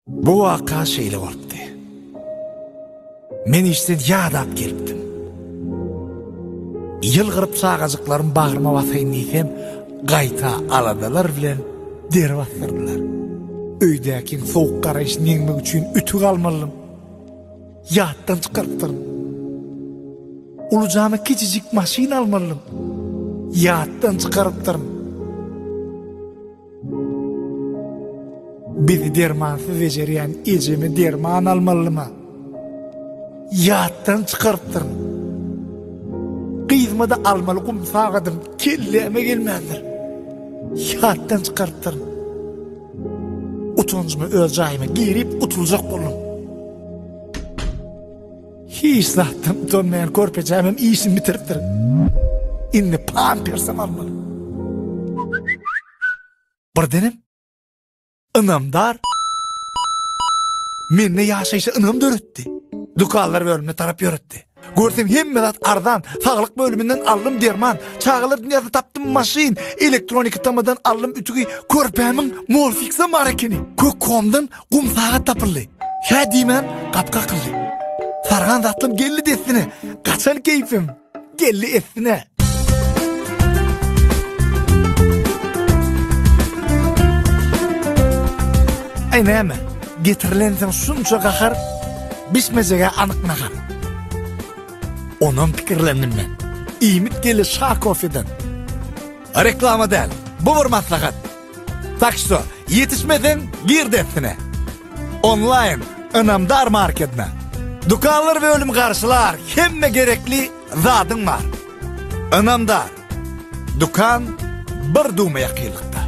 Bu vaka şeyle oldu. Men işten yadap gelipdim. Yılgırıp sağacıklarım bağırma vatayın diysem, gayta aladalar bilen der bastırdılar. Öydäkin soğuk qarayış nengmek üçün ütü almalım. Yattan çıkarttırım. Ulucağıma küçücük maşin almalım. Yattan çıkarttırım. Bizi dermansız eceriyen ecemi derman almalım. Yattan çıkarttırım. Kıyızmada almalı kum sağadım. Kelleme gelmendir. Yattan çıkarttırım. Utançımı öleceğime girip utulacak olum. Hiç zaten utanmayan korpacağımın iyisini bitirttirim. İnni pampersam almalı. Bir denim. Inamdar. Menne yaşayışa inam dörüttü. Dukallar bölümüne tarap yörüttü. Görsem hemmedat ardan, sağlık bölümünden aldım derman, çağılır dünyada taptım maşin, elektronik tamadan aldım ütügü, körpeğimin mol fiksa marakini. Kök komdan kum sağa tapıldı. Ya deymen, kapka kıldı. Sargan zatlım gelli desine, kaçan keyfim, gelli esine. Aynı getirilensen şunca kakar, biçmecege anık nakar. Onun fikirlendim ben. İyimit gelir Şakof'eden. Reklama değil. Bu vurmaz sakat. Tak işte yetişmeden gir define. Online Inamdar marketine. Dukanlar ve ölüm karşılar. Hemme gerekli zadın var. Inamdar. Dukan bir dumaya kıyılıkta.